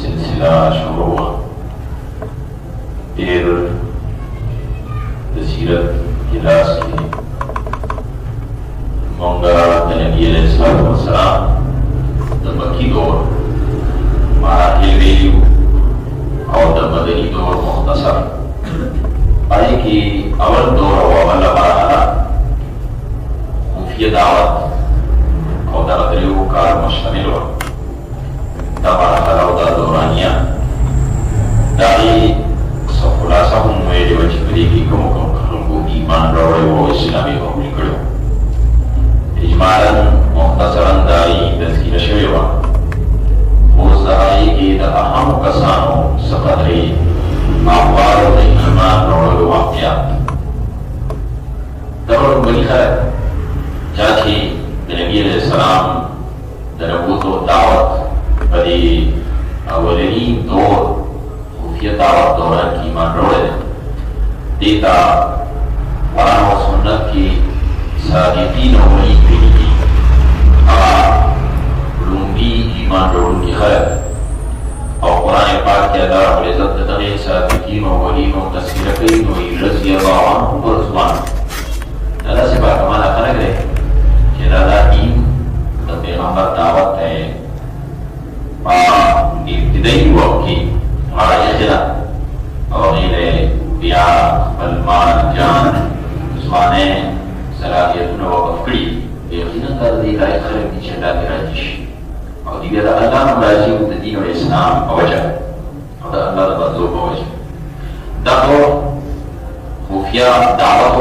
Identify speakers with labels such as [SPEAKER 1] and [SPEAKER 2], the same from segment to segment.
[SPEAKER 1] सिलसिला शुरू हुआ। फिर सीरत क्लास की मंगा नबी अलैहिस्सलाम द मक्की दौर मराहिल वेल्यू और द मदनी दौर मुख्तसर आई कि अवल दौर और अवल मरहला खुफिया दावत और दरदरियों का मुश्तमिल हुआ। मरहला और दौरानिया दाई खुलासा हुए जो बड़ी की को ईमान रोड़े वो इस्लामी मामूली करो इजमालन मुख्तसरन दाई तज़किरा शवेवा वो ज़ाई की द अहम कसानो सक़दरी अहवाल द ईमान रोड़े वाक़ियात दौर बड़ी है जाती नबी अलैहिस्सलाम द नबूवत व दावत बड़ी अवलनी दौर खुफिया दावत दौरान की ईमान रोड़े देता कुरान और सुन्नत की सादिकीन और वली की लुम्बी ईमान रोड़ों की खैर और कुरान पाक के अदा और इज़्ज़त तने सादिकीन और वली और तस्कीरकीन और रज़ी अल्लाह अन्हुम व रज़वान दादा से बात हमारा खरग रहे कि दादा टीम द पैगंबर दावत है इब्तिदाई वक्त की हमारा यजना और इन्हें प्यार अलमान जान जुबाने सलाहियतुन वक़फ़ करी यकीनन कर दी राय खैर की चला के राजिश और दिव्य अल्लाह राजी द दीन और इस्लाम वजह और अल्लाह बदलो वजह दावत खुफिया दावत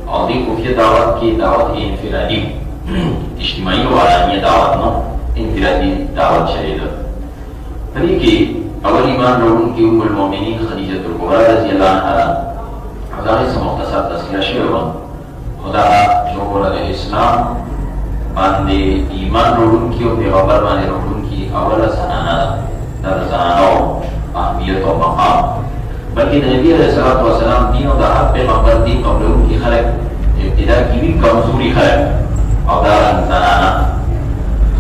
[SPEAKER 1] और दी खुफिया दावत की दावत इनफिरादी इज्तिमाई वालानिया दावत नो इनफिरादी दावत शरीयत तरीके अवल ईमान रोड़ों की उम्मुल मोमिनीन खदीजतुल कुबरा रज़ियल्लाहु अन्हा हज़ारे से मुख्तसर तज़किरा शवेवा खुदा जो बोला इस्लाम बांदे ईमान रोड़ों की और पैगंबर माने रोड़ों की अवल सनाना दरजानो अहमियत और मकाम बल्कि नबी अलैहिस्सलातु वस्सलाम दीनों दा हक पैगंबर दी कबलों की खलक इब्तिदा की भी कमजोरी खलक और दारन सनाना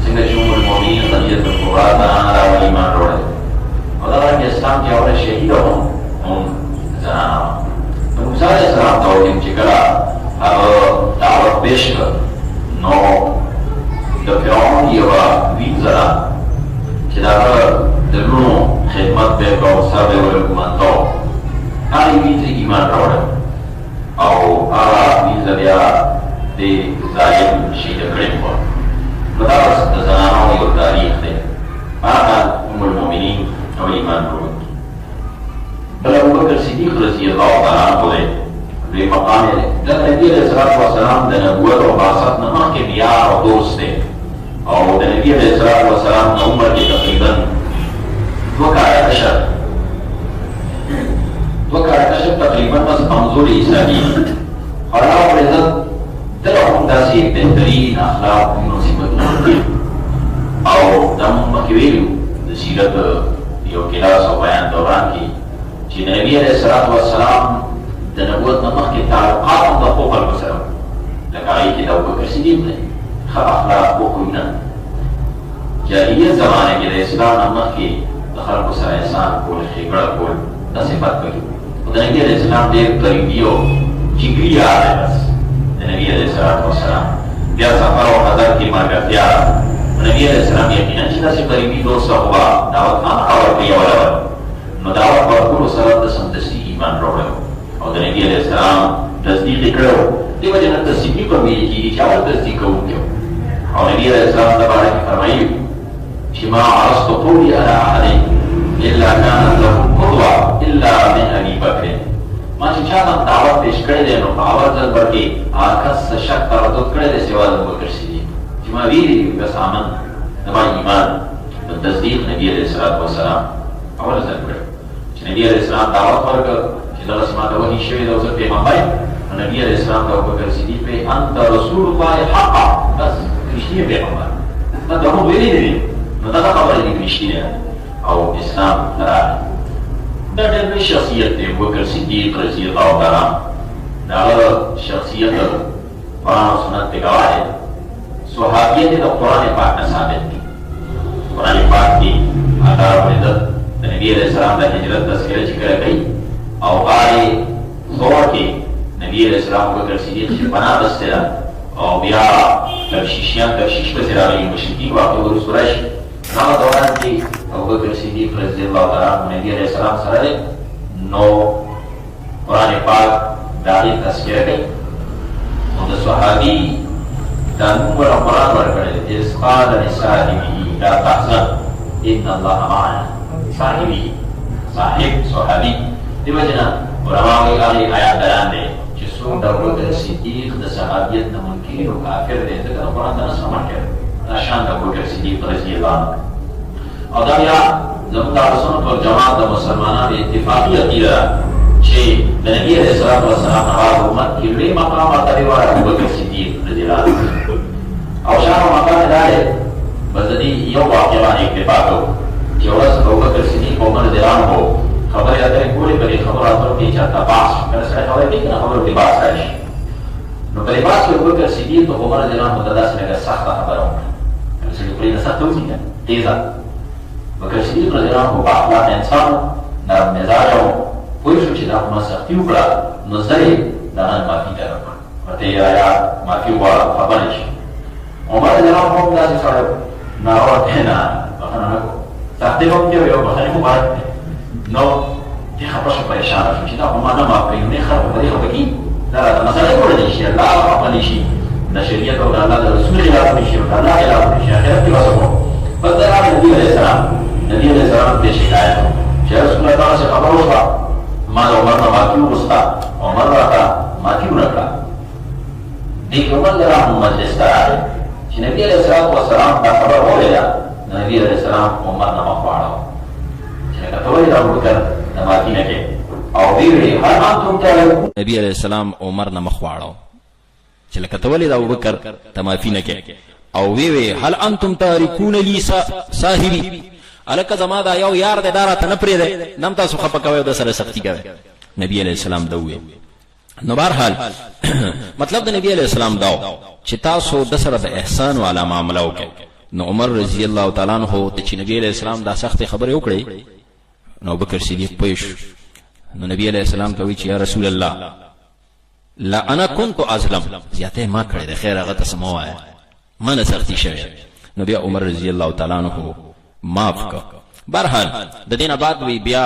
[SPEAKER 1] सिंगल उम्मुल मोमिनीन खदीजतुल कुबरा सनाना व ईमान रोड़े और के इस्लाम के और शहीद हो उन जनाना तो मूसा अलैहिस्सलाम तो इन चिकरा अब दावत पेश कर नो द फिरौन ये वा वीज़रा चिदार दलुनो खिदमत पे को सब और कुमंतो आई वीज़ ईमान रोड़े और आरा वीज़रिया दे जायम शहीद करें को बताओ जनाना और तारीख दे आका उम्मुल मोमिनीन और ईमान रोड़ों की बल अबू बकर सिद्दीक़ रज़ियल्लाहु ताला अन्हु वे मकाम है जब नबी अलैहिस्सलातु वस्सलाम द नबूवत और बासत नमा के मियार और दोस्त थे और नबी अलैहिस्सलातु वस्सलाम की उम्र के तकरीबन 2 कारकशफ तकरीबन बस कमजोर ईसाई और और इज्जत तरह दासी बेहतरीन अखलाक मुसीबत और दम मकवेलू सीरत यो किलास और बयान दौरान की कि नबी अलैहिस्सलातु वस्सलाम द नबूवत नमक के ताल्लुकात द क़ौल वसलम लगाई कि अबू बकर सिद्दीक़ ने अखलाक को खुना जाहिलियत ज़माने के इस्लाम नमक के दखल को सर एहसान को खिबड़ा को नसीबत करी तो नबी अलैहिस्सलाम दे करीबियो जिगरी आ है बस नबी अलैहिस्सलातु वस्सलाम या सफर और हज़र की मरगतिया नबी अलैहिस्सलाम यकीनन जिना से करीबी दोस्त हुआ दावत खान और प्रिय वाला मदावत पर कुल सलात संतसी ईमान रोड़े और नबी अलैहिस्सलाम तस्दीक करो ते वजह तस्दीक को मिली की चावल तस्दीक को क्यों और नबी अलैहिस्सलाम तबारक फरमाई शिमा अरस्तु तूली अला अहद इल्ला कान लहु क़ुदवा इल्ला मिन अबी बकर मां चाहता दावत पेश करे देनो आवाज बढ़के आकाश शक तरदुद करे दे सिवा अबू बकर सिद्दीक़ जिमा वीरी बस आमन नबा ईमान तो तस्दीक नबी अलैहिस्सलातु वस्सलाम अवल ज़कर नबी अलैहिस्सलाम दावत पर कि अल्लाह सुब्हानहू वही शहीद और पैगंबर नबी अलैहिस्सलाम का अबू बकर सिद्दीक़ पे अंत रसूलुल्लाह हक़ा बस कृष्ण पैगंबर ना तो हम वेरी नहीं ना तो खबर नहीं कृष्ण है और इस्लाम तरा दा में शख्सियत है अबू बकर सिद्दीक़ रज़ियल्लाहु ताला दा शख्सियत कुरान और सुन्नत पे गवाह है सहाबियत तो कुरान पाक में साबित थी कुरान पाक की आधार और इज्जत نبی علیہ السلام د هجرت تذکره چې کله کوي او غار ثور کې نبی علیہ السلام ابوبکر صدیق چې پناه غوښتې ده او بیا تفتیشیان تفتیش پسې راغلي مشرکین واقع وروسته راشي هغه دوران کې ابوبکر صدیق رضی الله تعالی عنه نبی علیہ السلام سره دی نو قرآن پاک د هغې تذکره کوي نو د صحابي دا نوم ورته قرآن ورکړی دی اذ قال لصاحبه لا تحزن ان الله معنا صاحبي صاحب صحابي دی وجنا علماء وایي هغې آیات بیان دی چې څوک د ابوبکر صدیق د صحابیت نه منکر او کافر دی ځکه د قرآن د نص نه منکر دا شان د ابوبکر صدیق رضی الله عنه او دا بیا زموږ د اهلسنت والجماعت د مسلمانانو اتفاقي عقیده ده چې د نبي علیه السلام وسلام هغه امت کې لوی مقام مرتبه وه ابوبکر صدیق رضی الله عنه او شان مقام دا دی بس د دې یو واقعه باندې اکتفا کوو چې ورځ ابوبکر صدیق عمر رضی الله عنه خبرې اترې کولې په دې خبرو اترو کې چاته بحث کله سړی خبرې کوي کنه خبرو کې بحث راشي نو په دې بحث کې ابوبکر صدیق او عمر رضی الله عنه ته داسې لږه سخته خبره وکړه کله سړي پرې نه سخته وځي کنه تیزه ابوبکر صدیق رضی الله عنه بااخلاقه انسان نرم مزاجه و پوه شو چې دا خو ما سختي وکړه نو زه یې دغه معافي طلب کړم ورته یې رایا معافي وغواړم خفه نه شي عمر رضی الله عنه هم داسې سړی و ناوړه دی نه بخښنه نه کوو سختي به هم کې یو بخښنې مبارک دی نو دې خفه شو پریشانه شو چې دا خو ما نه معاف کوي نو دې خلکو په دې خفه کېږي دا راته مسله کولی شي الله خفه نه شي د شریعت او د الله د رسول خلاف نه شي او د الله خلاف نه شي آخرت کې وسه کوم بس دا راغی نبي علیه السلام نبي علیه السلام ته شکایت چې رسول الله دغسې خبره وشوه ما د عمر نه معافي وغوښته عمر راته معافي ونه کړه دې کې عمر رضی الله عنه مجلس ته راغی چې نبي علیه السلام دا خبره وویله نو نبي علیه السلام عمر نه مخ واړاوه چې لکه ته ولې د ابوبکر د معافي نه کوې او ویې ویلې هل انتم تعلمون
[SPEAKER 2] نبی علیه السلام عمر نه مخ واړاوه چې لکه ته ولې د ابوبکر د معافي نه کوې او ویې ویې هل انتم تارکون لي صاحبي الکه زما دا یو یار دی دا راته نه پرېږدی نم تاسو خفه کوئ او د سره سختي کوئ نبي علیه السلام دا وویل نو بهرحال مطلب د نبی علیه السلام دا چې تاسو د سره د احسان والا معامله وکړئ نو عمر رضی الله تعالی عنہ ته چې نبی علیه السلام دا سختې خبرې وکړې نو ابوبکر صدیق پوه شو نو نبی علیه السلام ته وایي چې یا رسول الله لا انا كنت ازلم زیاتې ما کړې ده خیر هغه ته څه مه وایه ما نه سختي شوې نو بیا عمر رضی الله تعالی عنہ معاف کا بهرحال د دینه بعد وی بیا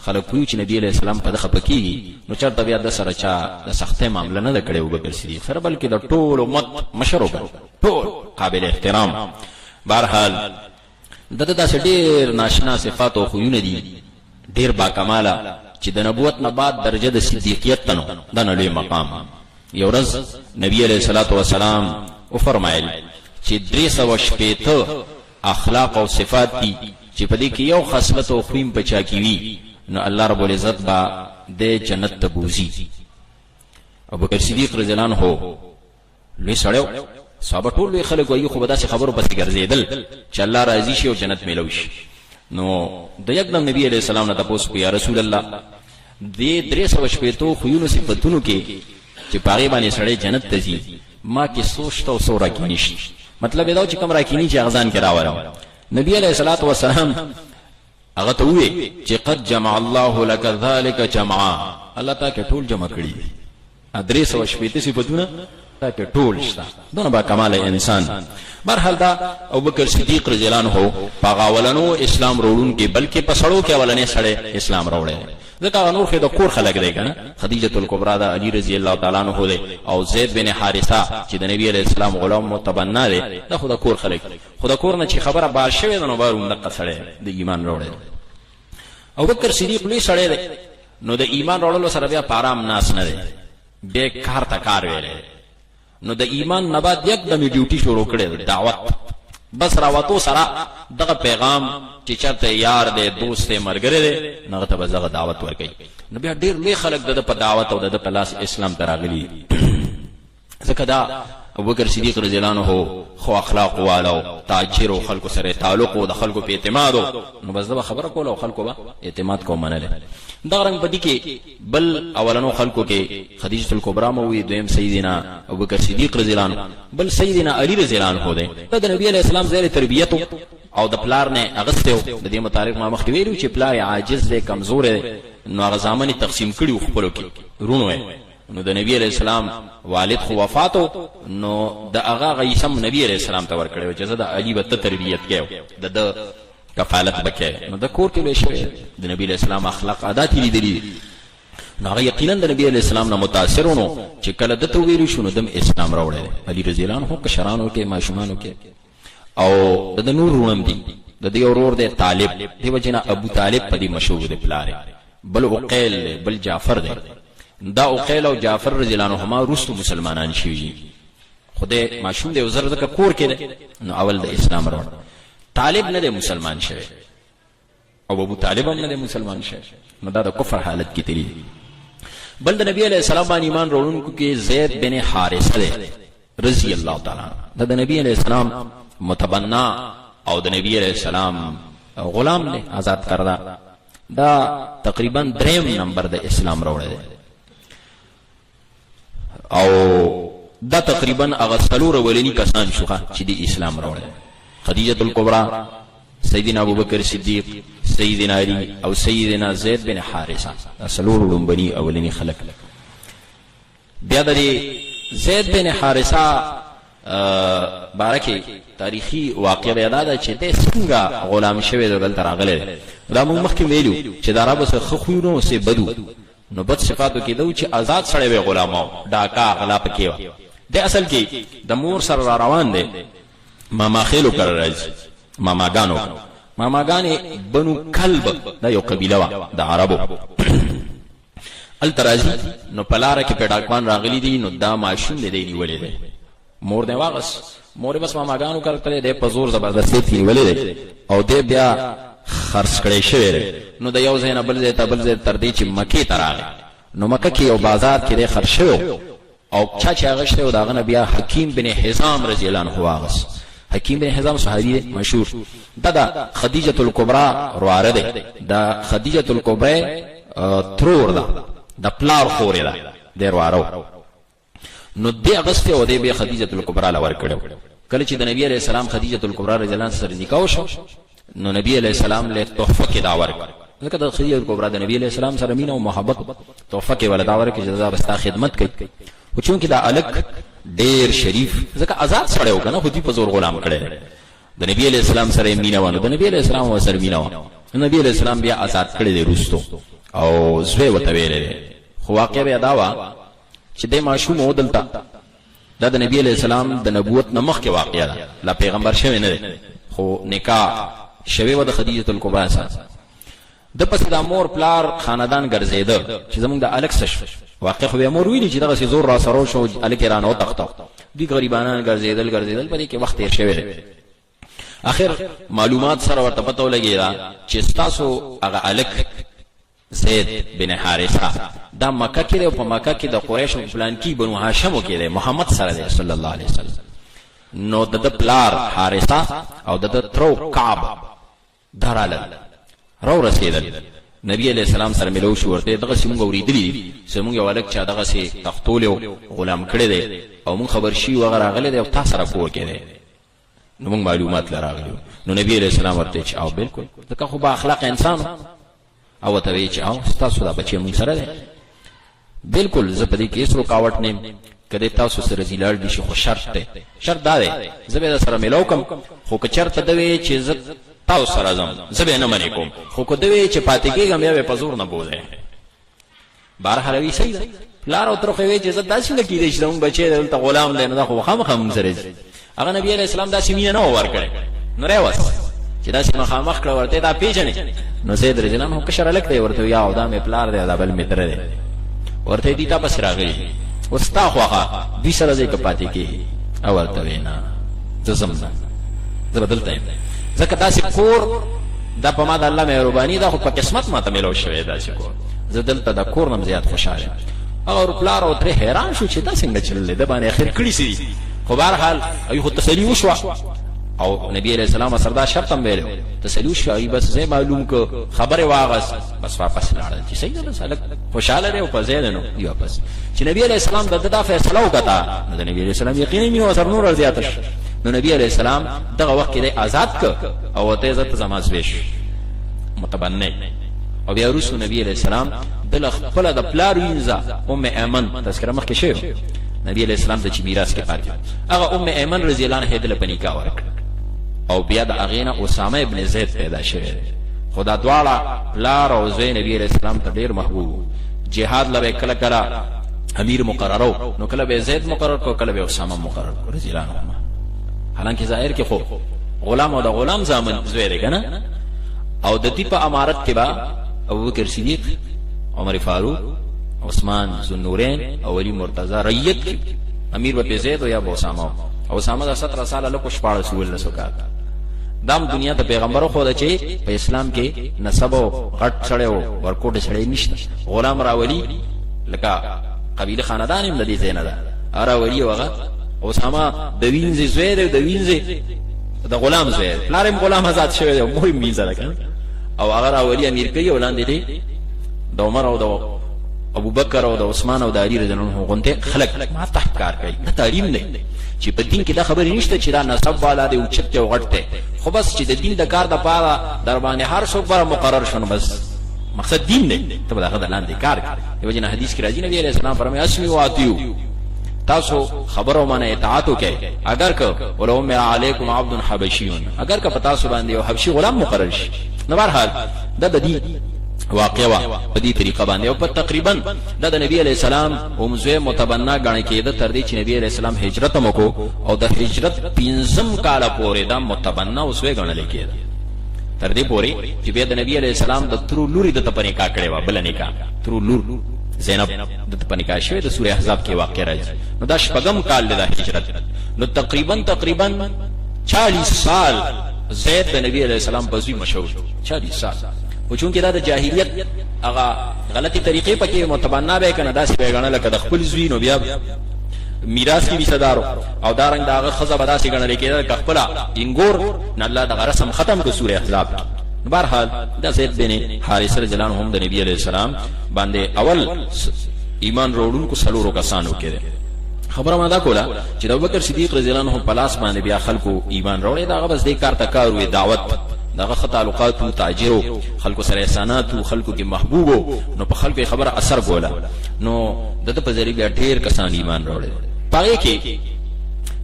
[SPEAKER 2] خلک وی چې نبی علیہ السلام په دغه پکېږي نو چرته بیا د سره چا د سختۍ معامله نه ده کړې ابوبکر صدیق سره بلکې د ټول امت مشر وکړ ټول قابل احترام بهرحال دته داسې ډېر ناشنا صفات او خویونه دي ډېر باکماله چې د نبوت نه بعد درجه د صدیقیت ته نو دا نه لوی مقام یو ورځ نبی علیہ الصلوۃ والسلام او فرمایل چې 360 اخلاق او صفات دي چې په دې کې یو خصلت او خویم بچا کی وي نو الله رب العزت با د جنت ته بوزي ابوبکر صدیق رضی الله عنه لوی سړیو صحابه ټول لوی خلک وایي خو به داسې خبرو پسې ګرځېدل چې الله راضي شي او جنت میلو شي نو د یکدم نبی علیہ السلام نه تاسو یا رسول الله دې 360 خویونو صفاتونو کې چې پاره باندې سړی جنت ته ځي ما کې سوچ ته سورا کې نشي مطلب دا چې کوم راکینی چې اغزان کې راوړم نبی علیہ الصلوۃ والسلام هغه ته وې چې قد جمع الله لك ذلك جمعا الله تعالی ټول جمع کړی ادریس او شپېته صفاتونه تاکي ټول شته دونه با کمال انسان برحال دا ابوبکر صدیق رضی الله عنه پاغاولنو اسلام وروړون کې بلکې پسړو کې اولنې سړی اسلام وروړي ځکه نور خو د کور خلک دی کنه خدیجه الکبرى دا علی رضی الله تعالی عنہ دی او زید بن حارثه چې د نبی علیہ السلام غلام متبنا دی دا خو د کور خلک خو د کور نه چې خبره بار شوی نو بارون دغه سړی د ایمان وروړي ابوبکر صدیق لوی سړی دی نو د ایمان وروړلو سره بیا پارام ناس نه دی به کار تا کار ویلې نو د ایمان نه بعد یکدم ډیوټي شروع کړي دعوت بس راوتو سره دغه پیغام چې چرته یار دې دوست دې مرګره دې نو ته بزغه دعوت ورکړي نو بیا ډېر لوی خلک د په دعوت او د په لاس اسلام ته راغلي ځکه دا ابوبکر صدیق رضی الله عنه خو اخلاق والو تاجر او خلکو سره تعلق او د خلکو په اعتماد نو بس دا خبره کوله او خلکو به اعتماد کو منله دا رنگ بدی کې بل اولنو خلکو کې خدیجه الکبرى مو دویم سیدنا ابوبکر صدیق رضی الله عنه بل سیدنا علی رضی الله عنه ده د نبی علیہ السلام زیر تربیت او د پلار نه اغستو. د دې متعلق ما مخکې ویلو چې پلار عاجز دی، کمزور دی، نو هغه زامن تقسیم کړي خپلو کې رونو. نو د نبی علیہ السلام والد خو وفاتو، نو د هغه غیسم نبی علیہ السلام ته ورکړی چې زه د علي به ته تربیت کړو، د کفالت بکې. نو د کور کې لوی شوی د نبی علیہ السلام اخلاق عادات لیدلي. نو هغه یقینا د نبی علیہ السلام نه متاثر ونو چې کله دته ویلو شنو دم اسلام راوړل. علي رضی الله عنه کشرانو کې ماشومانو کې او د نور رونم دي. د دې اورور د طالب دیو جنا ابو طالب په دې مشهور دی پلار، بل عقیل بل جعفر دی. دا عقیل او جعفر رضی الله عنهما روستو مسلمانان شي. خدای ماشوم دی وزر د کور کې نو اول د اسلام راوړ. طالب نه مسلمان شوی او ابو طالب هم نه مسلمان شوی، نو دا د کفر حالت کې تیری. بل د نبی علیہ السلام باندې ایمان راوړونکو کې زید بن حارثه دی رضی الله تعالی عنہ. د نبی علیہ السلام متبنا او د نبی علیہ السلام غلام دی، آزاد کړدا. دا تقریبا 3 نمبر د اسلام راوړل او دا تقریبا هغه څلور ولني کسان شوخه چې د اسلام راوړل: خدیجه الکبرى، سیدنا ابوبکر صدیق، سیدنا علی او سیدنا زید بن حارثه. څلور لومبني اولني خلق. بیا د زید بن حارثه بارکه تاریخي واقعه یاد ده چې د څنګه غلام شوی دلته راغلی. دا موږ مخکې ویلو چې د عربو سره خخوینو سه بدو، نو بد صفاتو کې دو چې آزاد سړی وي، غلامو ډاکا غلا پکې و. د اصل کې د مور سره را روان دي ماما خېلو کړ راځي، ماماګانې بنو کلب دا یو قبیله وا د عربو الترازی. نو پلار کې پیډاکوان راغلي دي، نو دا ماشوم دې نیولې دي. مور نه واغس، مور بس ماماګانو کړل دې په زور زبردستی نیولې دي او دې بیا خرڅ کړي شوی. نو د یو ځای نه بل ځای ته بل ځای تر دې چې مکې ته راغی. نو مکه کې یو بازار کې دې خرڅ شو او چا چې هغه شته دا غنه بیا حکیم بن حزام رضی الله عنه واغس. حکیم بن حزام صحابی مشهور. دا خدیجه الکبرى رواره ده. دا خدیجه الکبرى ترور ده، د پلار خورې ده، د رواره. نو دې اغسطه او دې به خدیجه الکبرى لور کړو. کله چې د نبی علیہ السلام خدیجه الکبرى رضی الله عنها سره نکاح شو، نو نبی علیہ السلام له تحفه کې دا ورک. ځکه د خدیجه الکبرى د نبی علیہ السلام سره مینه او محبت تحفه کې ولدا ورک چې جزا بستا خدمت کوي. او چونکه دا الک ډیر شریف ځکه آزاد سره وکنه خو دې په زور غلام کړي. د نبی علیہ السلام سره مینه ونه، د نبی علیہ السلام سره مینه ونه. نبی علیہ السلام بیا آزاد کړي دي روستو او زوی وته ویلې. خو واقع به دا وا چې د ماشوم ودلتا دا د نبی علیہ السلام د نبوت نمخ کې واقعا ده، لا پیغمبر شوی نه ده، خو نکاح شوی و د خدیجه الکبرى سره. د پس د مور پلار خاندان ګرځیده چې زمونږ د الکس واقع خو به مور ویلي چې دغه زور را سره شو الک ایران او تخته دي غریبانان ګرځیدل په دې کې وخت تیر شوی دی. اخر معلومات سره ورته پته ولګی چې تاسو هغه الک زید بن حارثه دا مکه کې او په مکه کې د قریش پلان کې بنو هاشم کې دی، محمد صلی الله علیه وسلم. نو د پلار حارثه او د ترو کعب درال رو رسیدل. نبی علیہ السلام سره ملو شو ورته دغه سیمون اوریدلی سیمون یو الک چا دغه سي تختول غلام کړی دی او مون خبر شي وغیرہ غلې دی او تاسو را کور کې دی. نو مون معلومات لراغلو. نو نبی علیہ السلام ورته چې او بالکل دغه خو با اخلاق انسان او ته وی چې او تاسو دا بچی مون سره دی بالکل زپدی کې اسرو کاوټ نه کده تاسو سره زیلال دي شي. خو شرط دا دی زبې سره ملو کوم خو کچرته دوی چې عزت تاسو سره زم زبې نه منې کوم، خو کو دوی چې پاتې کېږم بیا په زور نه بوزه. بهر حالوي صحیح ده لار او ترخه وی چې عزت داسې نه کیږي چې زمون بچی دلته غلام دی نه خو خامخا مون سره. هغه نبی علیہ السلام داسې مینه نه ور کړې نو راوس چې داسې مخامخ کړ ورته دا پیژنې. نو زید رضی الله عنه کشر الک دی ورته یا او دا مې پلار دی دا بل متر دی ورته دي تاسو راغلی وستا خوخه دې سره ځکه پاتې کېږي او ورته وینا زمزم زبدلته زکه تاسو کور دا په ما د الله مهرباني دا خو په قسمت ماته ملو شوی دا چې کور زدلته دا کور نم زیات خوشاله او پلار او تر حیران شو چې دا څنګه چلل د باندې اخر کړی سي. خو بهر حال ایو تسلی وشو او نبی علیہ السلام سردا شرط هم ویلو تسلی وشو ای بس زه معلوم کو خبره واغس بس واپس لاړ چې صحیح ده سالک خوشاله دی او په زید نو دی واپس چې نبی علیہ السلام دغه فیصله وکړه. نو نبی علیہ السلام یقینا مینه وسر نور زیاتش نو نبی علیہ السلام دغه وخت کې آزاد ک او ته عزت زما زویش متبنی او بیا رسول نبی علیہ السلام دل خپل د پلار وینځه ایمن تذکرہ مخکې شوی نبی علیہ السلام د چې میراث کې پاتې هغه ایمن رضی الله عنها دل په نکاح ورکړ او بیا د اغینا اسامه ابن زید پیدا شوی خدا دواړه پلار او زوی نبی علیہ السلام ته ډیر محبوب جهاد لوي کله کله امیر مقررو نو کله به زید مقرر کو کله به اسامه مقرر کو رضی الله عنه حالانکه ظاهر کې خو غلام او د غلام زامن زوی دی کنه او د دې په امارت کې با ابوبکر صدیق عمر فاروق عثمان ذوالنورین او علی مرتضی ریت امیر به زید او یا اسامه او اسامه د 17 سال له کوشپاړ سول سوکات دام دنیا ته پیغمبر خو د چې په اسلام کې نسب او غټ سړیو ورکوټ سړی نشته غلام راولی لکه قبیله خاندان هم د دې زینه ده راولی وغه اسامه د وینځي زوی د وینځي د غلام زوی پلارم غلام آزاد شوی دی مهم وینځه ده او هغه راولی امیر کوي ولاندې دي د عمر او د ابو بکر او د عثمان او د علی رضی الله عنهم غونته خلق ما تحت کار کوي دا تعلیم نه چې په دین کې دا خبرې نشته چې دا نسب والا دی او چت او غټ دی خو بس چې د دین د کار د پاره در باندې هر څوک پر مقرر شونه بس مقصد دین نه ته دا غدا لاندې کار کوي یو جن حدیث کې راځي نبی علیہ السلام فرمایي اسمی واتیو تاسو خبرو باندې اطاعت وکړئ اگر که ولو ما علیکم عبد حبشیون اگر که پتا سو باندې یو حبشي غلام مقرر شي نو بهرحال دا د دې واقعا په دې طریقه باندې او په تقریبا د نبی علیہ السلام اومزه متبنا غاڼه کېده تر دې چې نبی علیہ السلام هجرت مکو او د هجرت 5 کال پورې دا متبنا اوسه غاڼه کېده تر دې پورې چې بیا د نبی علیہ السلام د ترو لوري د تپنې کا کړې و بل نه کا ترو لور زینب د تپنې کا شوی د سورې احزاب کې واقع راځي نو دا شپږم کال د هجرت نو تقریبا 40 سال زید د نبی علیہ السلام په ځای مشهور 40 سال او چونکه دا د جاهلیت هغه غلطی طریقې پکې متبنا به کنه داسې پیغانه لکه د خپل زوی نو بیا میراث کې وسدارو او دارنګ داغه خزه بداسې غنل کېده خپل انګور نه الله د رسم ختم کو سورې احزاب بهرحال د زید بن حارثه رضی الله عنه د نبی علیہ السلام باندې اول ایمان وروړونکو سلورو کسانو کې خبره ما دا کوله چې ابوبکر صدیق رضی الله عنه په لاس باندې بیا خلکو ایمان وروړي دا بس دې کار تکاروي دعوت دغه تعلقات او تاجرو خلکو سره احسانات او خلکو کې محبوبو نو په خلکو خبره اثر کوله نو دته په ذریعہ ډیر کسان ایمان وروړي پاره کې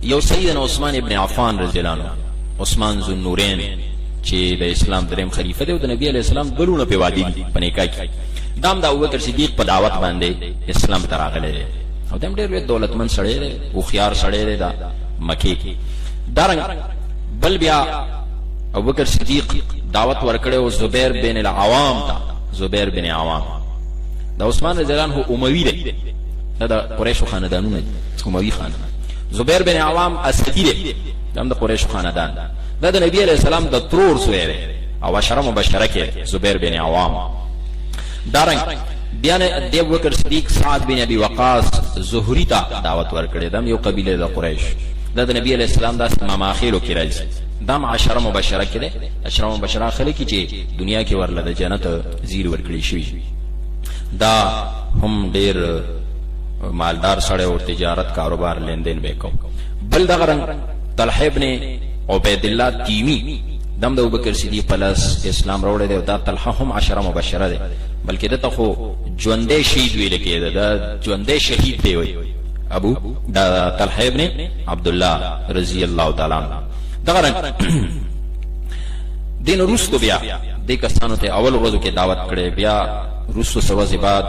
[SPEAKER 2] یو سیدنا عثمان ابن عفان رضی الله عنه عثمان ذوالنورین چې د اسلام دریم خلیفہ دی او د نبی علیہ السلام ګلونه په وادي په نکاح کې دام د ابوبکر صدیق په دعوت باندې اسلام ته راغلی او دم ډیر دولتمن سړی دی او خيار سړی دی دا مکی دارنګ بل بیا ابوبکر صدیق دعوت ورکړې او زبیر بن العوام تا زبیر بن عوام دا عثمان رضی الله عنه اموی دی دا قریش خاندانونه اموی خاندان زبیر بن عوام اسدی دی دا د قریش خاندان دا د نبی علیہ السلام د ترور زوی دی او عشره مبشره کې زبیر بن عوام دارنګ بیان د ابوبکر صدیق سعد بن ابي وقاص زهري ته دعوت ورکړې دا یو قبيله د قریش دا د نبی علیہ السلام د مماخيلو کې راځي دام عشره مبشره کې ده عشره مبشره خلک چې دنیا کې ورله د جنت زیر ورکړي شي دا هم ډیر مالدار سړی او تجارت کاروبار لیندین وکاو بل دا غرنګ طلحه ابن عبید الله تیمی دم د ابوبکر صدیق پلاس اسلام راوړی دی دا طلحه هم عشره مبشره ده بلکې دته خو ژوندې شهید ویل کېده دا ژوندې شهید دی وي ابو دا طلحه ابن عبد الله رضی الله تعالی عنہ دغه دین رستو بیا د کسانو ته اول ورځو کې دعوت کړي بیا رستو سروازي بعد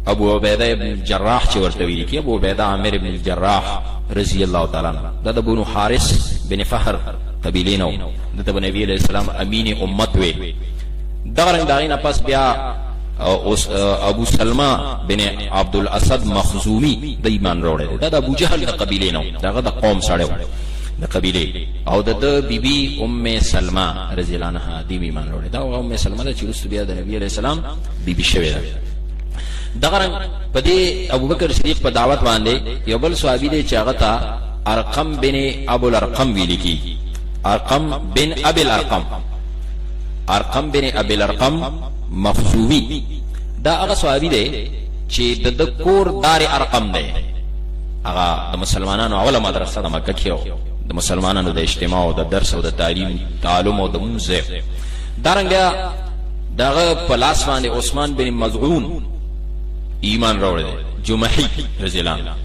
[SPEAKER 2] ابو عبیده ابن جراح چې ورته ویل کی ابو عبیده عامر ابن الجراح رضی الله تعالی عنہ د بنو حارث بن فهر قبیله نو د نبی علیہ السلام امین امت وی دغه داغینه پس بیا ابو سلمہ بن عبد الاسد مخزومی د ایمان وروړي دا د ابو جهل د قبیله نو دغه د قوم سره د قبیله او د بیبي ام سلمہ رضی الله عنها د ایمان وروړي دا ام سلمہ د چرست بیا د نبی علیہ السلام بیبي شوی دغه په دې ابوبکر صدیق په دعوت باندې یو بل صحابي دی چې هغه ته ارقم بن ابو الارقم ویل کی ارقم بن ابي الارقم ارقم بن ابي الارقم مخزومی دا هغه صحابي دی چې د کور دار ارقم دی هغه د مسلمانانو اوله مدرسه د مکه کې د مسلمانانو د اجتماع او د درس او د تعلم او د منځ دارنګ دغه په لاس باندې عثمان بن مظعون ایمان راوړی جمحي رضی الله عنه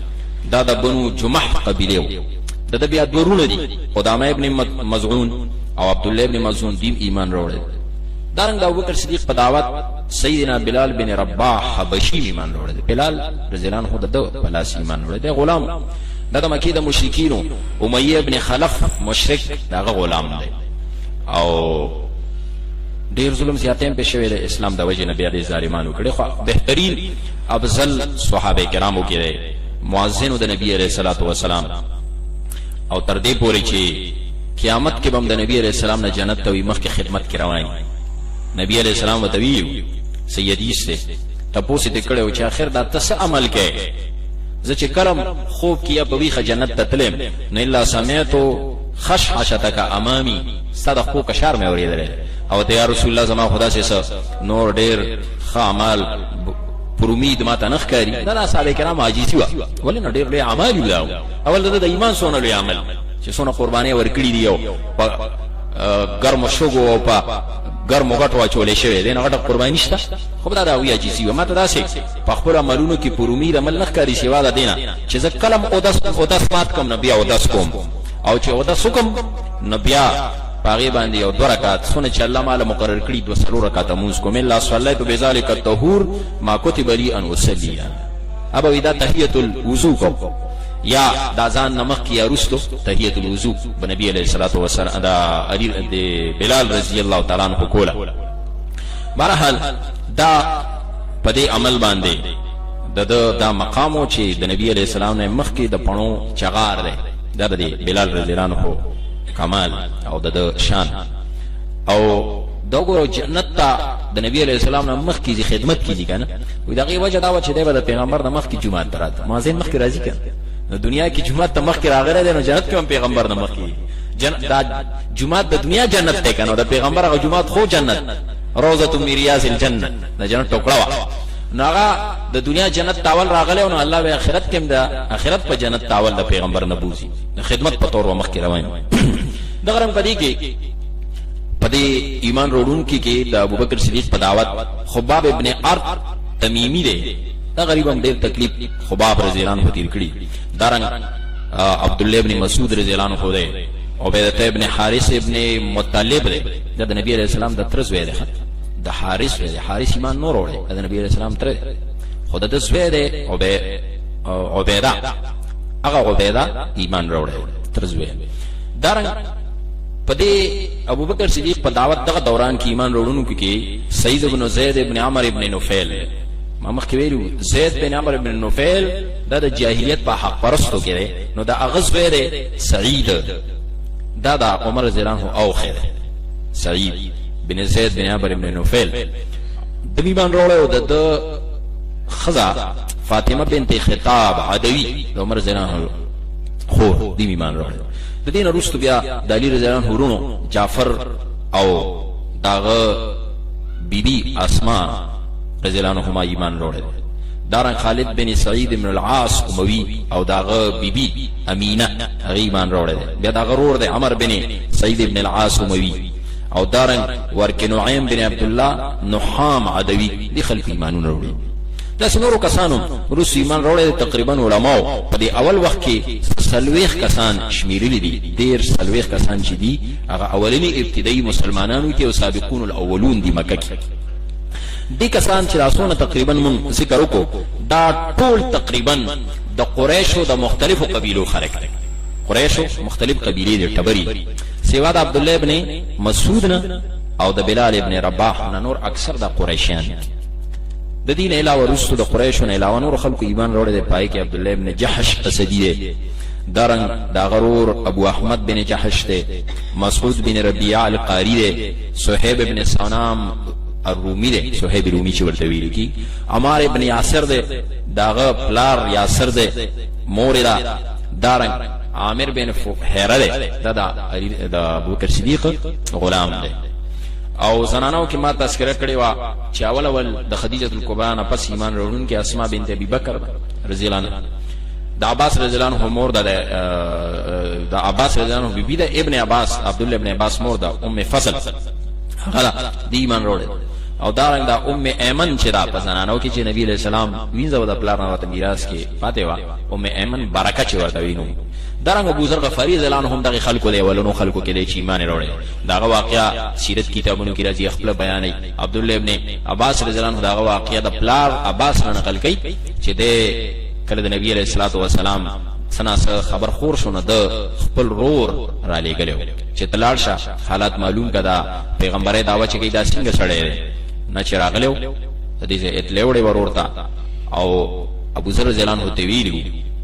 [SPEAKER 2] دا د بنو جمح قبیله د بیا دورونه دي قدامه ابن مظعون او عبد الله ابن مظعون دیم ایمان راوړی دارنګ د ابوبکر صدیق په دعوت سیدنا بلال بن رباح حبشي ایمان راوړی بلال رضی الله عنه د پلاس ایمان راوړی د غلام د مکه د مشرکینو امیہ ابن خلف مشرک دغه غلام دی او ډیر ظلم زیاتیم په شوی د اسلام د وجه نبی علی ظالمانو کړي خو بهترین افضل صحابه کرامو کې مؤذن د نبی علیہ الصلوۃ والسلام او تر دې پورې چې قیامت کې بم د نبی علیہ السلام نه جنت ته وي مخکې خدمت کراوای نبی علیہ السلام وتوی سیدی سے تاسو ته کړه چې اخر دا تس عمل کې زه چې کلم خوب کیا په ویخه جنت ته تلم نه الا سمعتو خشعشتک امامي صدقو کشار مې اوریدل او ته یا رسول الله زما خدا سے نور ډیر خامل پر امید ما ته نخ کاری دا صحابه کرام عاجزی وا ولنه ډیر لوی اعمال ولاو اول د ایمان سونه لوی عمل چې سونه قرباني ورکړي دی او ګرم شوګو او په ګرم غټ واچولې شوی دی نه غټ قرباني نشته خو دا وی عاجزی وا ما ته داسې په خپل عملونو کې پر امید عمل نخ کاری سیوا د دینه چې ز کلم او داس مات کوم نبی او داس کوم او چې او داس کوم نبی پاغي باندې او 2 رکعات سونه چې الله مال مقرر کړی 2 رکعات موږ کوم الله صلیت بذالک الطهور ما کتب لی ان اصلي ابا اذا تحیت الوضو کو یا دا ځان نمخ کی ارستو تحیت الوضو بنبی علیہ الصلوۃ والسلام دا علی بلال رضی الله تعالی عنہ کولا بهرحال دا پدې عمل باندې دا مقامو چې د نبی علیہ السلام نه مخ کی د پڼو چغار دی دا د بلال رضی الله عنه کمال او د شان او دغه جنت ته د نبی علیہ السلام نه مخ کی خدمت کیږي کنه وي دغه وجه دا و چې د پیغمبر د مخ کی جمعه درات مازین مخ کی راځي کنه د دنیا کی جمعه ته مخ کی راغره ده نو جنت کې پیغمبر د مخ کی دا جمعه د دنیا جنت ته کنه د پیغمبر هغه جمعه خو جنت روضه من ریاض الجنه د جنت ټوکړه ناغه د دنیا جنت تاول راغله او الله به آخرت کې د آخرت په جنت تاول د پیغمبر نبوزي د خدمت په تور مخ کې روان د غرم پدې کې پدې ایمان وروړون کې د ابوبکر صدیق په دعوت خباب ابن ارد تمیمی دی دا غریب هم ډېر تکلیف خباب رضی الله عنه تیر کړی دارنګ عبد الله ابن مسعود رضی الله عنه دی عبیدہ ابن حارث ابن مطلب دی د نبی علیہ السلام د ترز وی دی د حارث وی حارث ایمان نور وړي د نبی علیہ السلام تر خود د زوی دی عبیدہ هغه عبیدہ ایمان وړي ترز وی دارنګ پدې ابوبکر صدیق په دعوت دغه دوران کې ایمان وروړونکو کې سعید ابن زید ابن عمر ابن نوفل ما مخکې ویلو زید بن عمر ابن نوفل د جاهلیت په حق پرستو کې نو دا اغز ویره سعید دا عمر رضی الله عنه او خیر سعید بن زید بن عمر ابن نوفل د ایمان وروړو د خزا فاطمه بنت خطاب عدوی د عمر رضی الله عنه خو د ایمان وروړو د دین وروسته بیا د علی رضی الله عنه ورونو جعفر او داغه بیبي اسماء رضی الله عنهما ایمان وروړل دارن خالد بن سعید بن العاص اموی او داغه بیبي امینه ایمان وروړل بیا داغه ورور دی عمر بن سعید بن العاص اموی او دارن ورک نعیم بن عبد الله نحام عدوی دي خلق ایمانونه وروړي دا څنورو کسانو روس ایمان وروړل تقریبا علماء په دې اول وخت کې سلويخ کسان شمیرلي دي ډیر سلويخ کسان چې دي هغه اولنی ابتدایي مسلمانانو کې او سابقون الاولون دي مکه کې دي کسان چې راسونه تقریبا من ذکر وکړو دا ټول تقریبا د قریشو د مختلفو قبیلو خلک قریشو مختلف قبیلې دي تبری سیوا د عبد الله ابن مسعود نه او د بلال ابن رباح نه نور اکثر د قریشیان د دین علاوه رسول د قریشو نه علاوه نور خلکو ایمان وروړي د پای کې عبد الله ابن جحش اسدی دی دارنګ دا غرور ابو احمد بن جحش دی مسعود بن ربيعه القاری دی صہیب ابن سنام الرومی دی صہیب رومی چې ورته ویل کی عمار ابن یاسر دی داغه پلار یاسر دی موردا دارنګ عامر بن فهره دی دا ابو بکر صدیق غلام دی او زنانو کې ما تذکرہ کړی وا چې اول د خدیجه الکبرى نه پس ایمان وروړون کې اسماء بنت ابي بکر رضی الله عنها د عباس رضی الله عنه مور د عباس رضی الله عنه بیبی د ابن عباس عبد الله ابن عباس مور د ام فضل هغه د ایمان وروړي او دارنګ دا ام ایمن چې دا پزنانو کې چې نبی علیہ السلام وینځو د پلار نه میراث کې پاتې وا ام ایمن برکه چې ورته وینو دارنګ ابو ذر غفاری رضی الله عنه هم دغه خلکو دی ولونو خلکو کې د ایمان وروړي داغه واقعیا سیرت کتابونو کې راځي خپل بیانې عبد الله ابن عباس رضی الله عنه داغه واقعیا د پلار عباس نه نقل کړي چې د کله د نبی علیہ الصلوۃ والسلام سنا خبر خور شونه د خپل رور را لېګلو چې تلاړ شه حالات معلوم کدا پیغمبره داوا چې دا څنګه سړی نه چراغلو د دې اطلاع وړي ورورتا او ابو ذر رضی الله عنه ته ویلو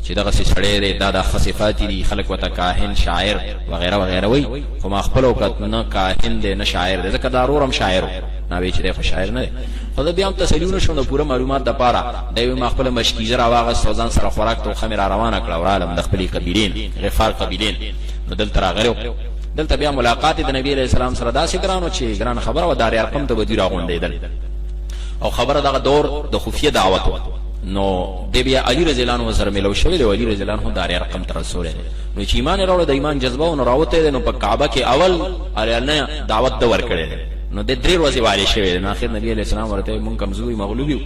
[SPEAKER 2] چې دغه سړی دا د خصفات دي خلق وته کاهن شاعر وغیرہ وغیرہ وای خو ما خپل وخت نه کاهن دی نه شاعر دی ځکه دارورم شاعر نه وی چې دی شاعر نه خو دا بیا هم تسلیونه شونه پوره معلومات د پاره دی ما خپل مشکیزه راواغه سوزان سره خوراک تو خمر روانه کړه ورالم د خپل قبیلین غفار قبیلین نو دلته راغلو دلته بیا ملاقات د نبی علیہ السلام سره داسې ګرانو چې ګران خبره و دار ارقم ته بدی راغونډیدل او خبره دغه دور د خفیه دعوت نو د بیا علی رضی الله عنه سره ملو شوی دی علی رضی الله عنه دار ارقم تر رسول نو چې ایمان وروړ د ایمان جذبه او راوته نو په کعبه کې اول علیه دعوت د ور کړی نو د درې ورځې والي شوی نو اخر نبی علیہ السلام ورته مونږ کمزوري مغلوب یو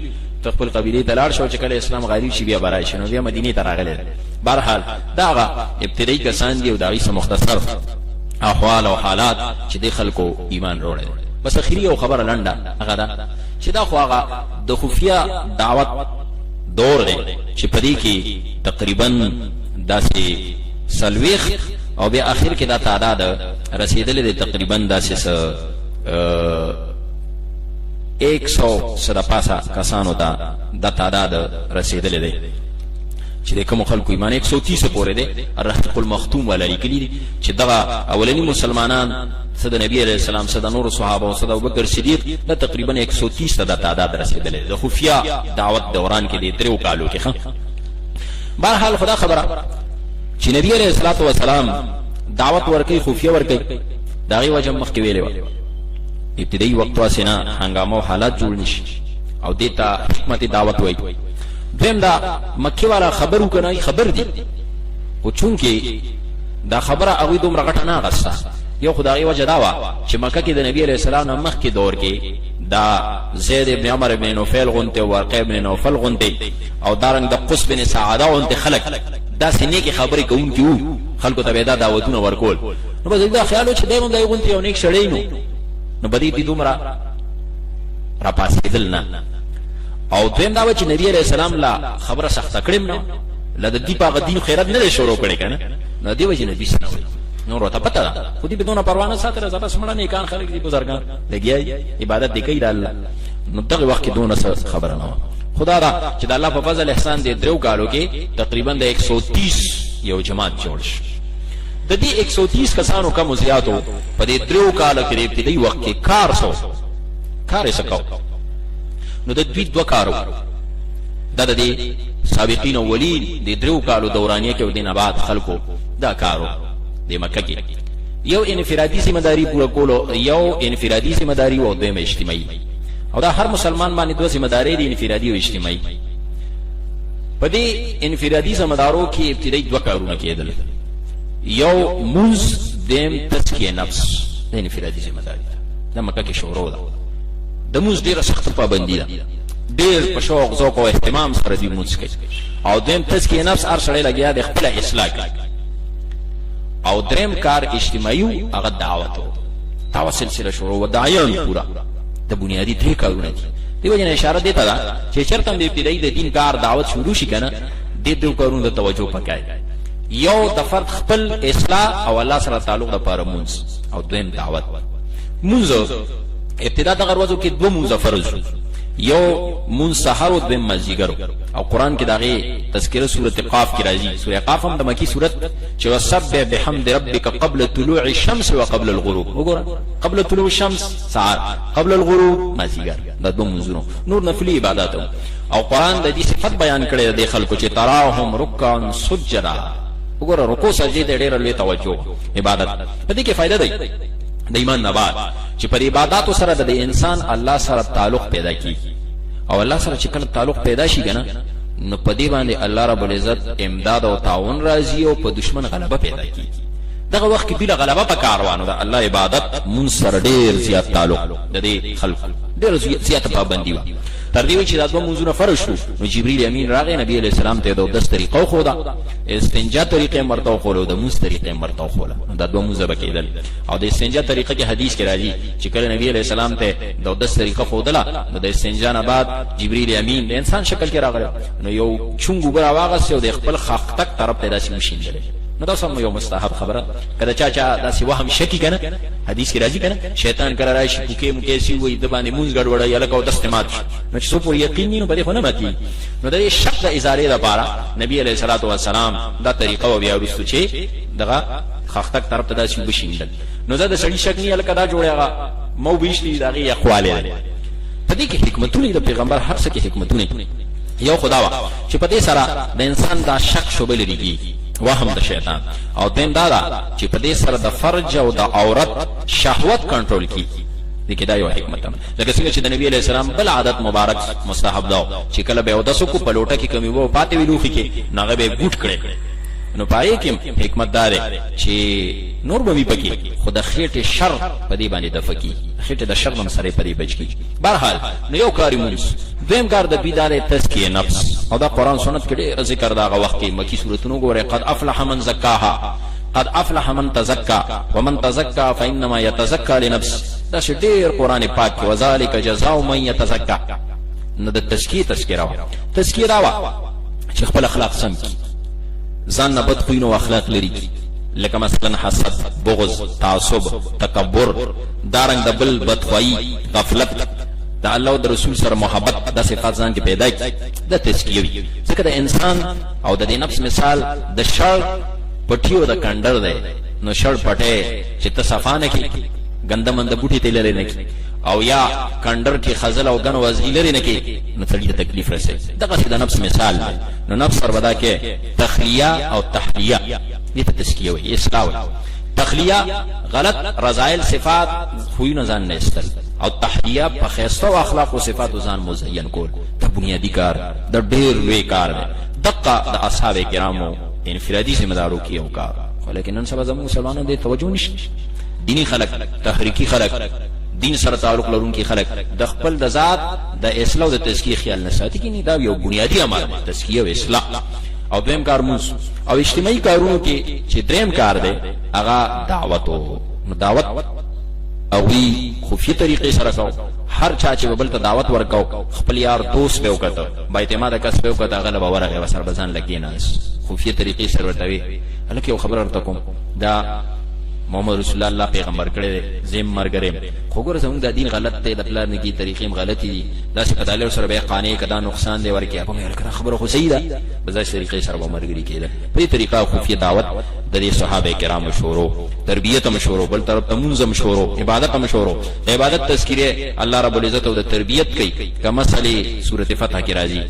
[SPEAKER 2] خپل قبیله تلاړ شو چې کله اسلام غریب شي بیا برای شنو بیا مدینه ته راغلی بهرحال داغه ابتدایي کسان دی او دغه مختصر احوال او حالات چې د خلکو ایمان وروړي بس اخیری او خبر لنډه هغه دا چې دا خو هغه د خفیه دعوت دور دی چې پدې کې تقریبا داسې سلويخ او بیا اخر کې دا تعداد رسیدلې دی تقریبا داسې 100 صدا پاسا کسانو ته د تعداد رسیدلې دی چې د کوم خلکو ایمان 130 پورې دی الرحیق المختوم ولا لیکلی چې دغه اولنی مسلمانان صد نبی علیہ السلام صد نور صحابه او صد ابوبکر صدیق د تقریبا 130 د تعداد رسیدلې د خفیه دعوت دوران کې د درو کالو کې بهرحال خدا خبره چې نبی علیہ الصلوۃ والسلام دعوت ورکي خفیه ورکي دغه وجه مخ کې ویلې ابتدایي وخت واسنه هنګامو حالات جوړ نشي او دیتا حکمت دعوت وای دیم دا مکی والا خبرو کنای خبر دی او چونکه دا خبره هغه دومره غټه نه غسه یو خدای وجه داوا چې مکه کې د نبی علیہ السلام مخ کې دور کې دا زید ابن عمر ابن نوفل غنته او ورقه ابن نوفل غنته او دارنګ د قص بن سعاده غنته خلق دا سنې کې خبرې کوونکو خلکو ته دا دعوتونه ورکول نو بس دا خیال چې دایمو دای غنته یو نیک شړې نو بدی دې دومره را پاسېدل نه او دویم دا و چې نبی علیہ السلام لا خبره سخته کړم نو لدا دی په دین خیرات نه شروع کړي کنه نو دی وجه نبی سره نور ته پته ده خو دې بدون پروانه ساتره زړه سمړه نه کان خلک دي بزرګان لګي عبادت دی کوي د الله نو دغه وخت کې دونه خبره نه خدا دا چې د الله په فضل احسان دې درو کالو کې تقریبا د 130 یو جماعت جوړ شو د دې 130 کسانو کم زیاتو په دې درو کالو کې ابتدایي وخت کې کار وکاو نو د دوی دوه کارو د دې سابقین اولین د درو کالو دورانیه کې ودینه بعد خلکو دا کارو د مکه کې یو انفرادي ذمہ داری پوره کولو یو انفرادي ذمہ داری او دویم اجتماعي او دا هر مسلمان باندې دوه ذمہ داری دي انفرادي او اجتماعي په دې انفرادي ذمہ دارو کې ابتدایي دوه کارونه کېدل یو منز دیم تزکیه نفس د انفرادي ذمہ داری د مکه کې شروع ده د موږ ډیره سخت پابندی ده ډیر په شوق ذوق او اهتمام سره دی موږ کوي او دیم تزکیه نفس هر سړی لګیا د خپل اصلاح کوي او دریم کار اجتماعي هغه دعوت سلسله شروع و داعیان پورا د بنیادی درې کارونه دي دی وجه اشاره دیتا ده چې چرته د ابتدایي د دین کار دعوت شروع شي کنه د دې کارونو د توجه پکای یو د فرد خپل اصلاح او الله سره تعلق د پاره مونږ او دویم دعوت مونږ ابتدا د غروزو کې دوه مونږ فرض یو مونږ سحر او دویم مازیګر او قران کې دغه تذکرہ سوره قاف کې راځي سوره قاف هم د مکی سوره چې وسبح بحمد ربک قبل طلوع الشمس وقبل الغروب وګوره قبل طلوع الشمس سحر قبل الغروب مازیګر دا دوه مونږ نور نفلی عبادت او قران د دې صفت بیان کړي د خلکو چې تراهم رکعا سجدا وګوره رکوع سجده ډېر لوی توجه عبادت په دې کې فائدہ دی د ایمان نه بعد چې پر عبادت سره د انسان الله سره تعلق پیدا کی او الله سره چې کله تعلق پیدا شي کنه نو په دې باندې الله رب العزت امداد او تعاون راځي او په دشمن غلبه پیدا کیږي. دغه وخت کې بلا غلبه په کاروانو ده الله عبادت مون سره ډیر زیات تعلق د دې خلق ډیر زیات پابندي و. تر دې چې دا دوه منځونه فرض شو نو جبرئیل امین راغی نبی علیہ السلام ته د 10 طریقو خو دا استنجا طریقې مرته خو له د موس طریقې مرته خو له دا دوه منځه بکیدل. او د استنجا طریقه کې حدیث کې راځي چې کله نبی علیہ السلام ته د 10 طریقه خو دلا نو د استنجا نه بعد جبرئیل امین د انسان شکل کې راغی نو یو چونګ برا واغس او د خپل خاق تک طرف ته داسې مشین دی. نو دا سم یو مستحب خبره کله چا داسې وهم شکی کنه حدیث کې راځي کنه شیطان کله راشي کوکې مکیسی وې د باندې مونږ ګډوډه یا لکه دستمات نو چې څو یقیني نو بده خو نه ماتي. نو د شک د ازاله لپاره نبی علیہ الصلوۃ والسلام دا طریقه او بیا ورستو چې دغه خاختک طرف ته داسې وشیندل. نو دا د سړي شک نه لکه دا جوړیږي مو بيشتي دغه اخواله په دې کې حکمتونه د پیغمبر هر څه کې حکمتونه یو خدا وا چې په دې سره د انسان دا شک شوبه لري وهم د شیطان او دین دا چې په دې سره د فرج او د عورت شهوت کنټرول کی. دې کې دا یو حکمت ده لکه څنګه چې د نبی علیہ السلام بل عادت مبارک مستحب دا چې کله به ودسو کو پلوټه کې کمی وو پاتې ویلوخي کې ناغه به ګوټ کړي. نو پای کې حکمت دار چې نور به پکې خود خېټه شر په دې باندې د فقې خېټه د شر نم سره په دې بچ کی. بهرحال نو یو کاری مونږ دویم کار د بیدار تزکیه نفس او دا قران سنت کې ډېر ذکر دا وخت کې مکی سورتونو ګوره قد افلح من زکاها قد افلح من تزکا ومن تزکا فانما يتزکا لنفس. دا ډېر قران پاک کې وذالک جزاء من يتزکا. نو د تزکیه راوا چې خپل اخلاق سم کی ځان نه بد خوینه او اخلاق لري لکه مثلا حسد بغض تعصب تکبر دارنګ د بل بدخوایی غفلت د الله او د رسول سره محبت د صفات ځان کې پیدا کی د تزکیه وي. ځکه د انسان او د نفس مثال د شر پټیو د کندر دی. نو شر پټه چې ته صفانه کی ګندمند بوټي ته لري نه کی او یا کندر کې خزل او غن وزغی لري نه کی نو څه دې تکلیف رسي. دغه د نفس مثال دی. نو نفس سره ودا کې تخلیه او تحلیه دې ته تزکیه وي اصلاح وي. تخلیه غلط رذائل صفات خوینه ځان نه استل او تحلیه په خیسته او اخلاق او صفات ځان مزین کول دا بنیادی کار د ډېر لوی کار دی. دقه د اصحاب کرامو انفرادي ذمہ دارو کې یو کار ولیکن نن سبا زموږ مسلمانانو دې توجه نشته. دینی خلق تحریکی خلق دین سره تعلق لرونکي خلق د خپل د ذات د اصلاح او د تزکیه خیال نه ساتي کې دا یو بنیادی عمل تزکیه او اصلاح. او دویم کار موږ او اجتماعي کارونو کې چې دریم کار دی هغه دعوت او دعوت او وی خفیه طریقې سره کو هر چا چې بل ته دعوت ورکاو خپل یار دوست به وکړه با اعتماد کس به وکړه غلبه ورغه وسر بزن لګیناس خفیه طریقې سره ورته وی الکه یو خبر ورته کوم دا محمد رسول الله پیغمبر کړي زم مرګره خو ګور زموږ د دین غلط دی د پلان کی طریقې غلطي دي دا څه پداله سره به قانې کدا نقصان دی ورکه په مې خبره خو صحیح ده بځای طریقې سره به مرګري کېده. په طریقه خفیه دعوت د دې صحابه کرام مشورو تربیت مشورو بل طرف تمنظم مشورو عبادت مشورو عبادت تذکیره الله رب العزت او د تربیت کوي کما مثلی سوره فتح کې راځي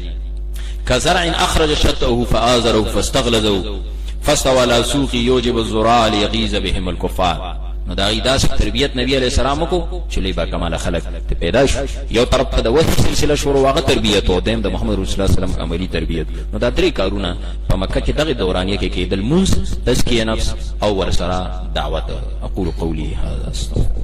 [SPEAKER 2] کزرع اخرج شطه فآزره فاستغلظه فاستوى على سوق يوجب الزراع ليغيظ بهم الكفار. نو دا ایداس تربیت نبی علیہ السلام کو چلی با کمال خلق ته پیدا شو. یو طرف ته د وحی سلسله شروع واغه تربیت او دیم د محمد رسول الله صلی الله علیه وسلم عملی تربیت. نو دا درې کارونه په مکه کې دغه دورانیه کې کېدل منځ تزکیه نفس او ورسره دعوت. اقول قولی هذا استغفر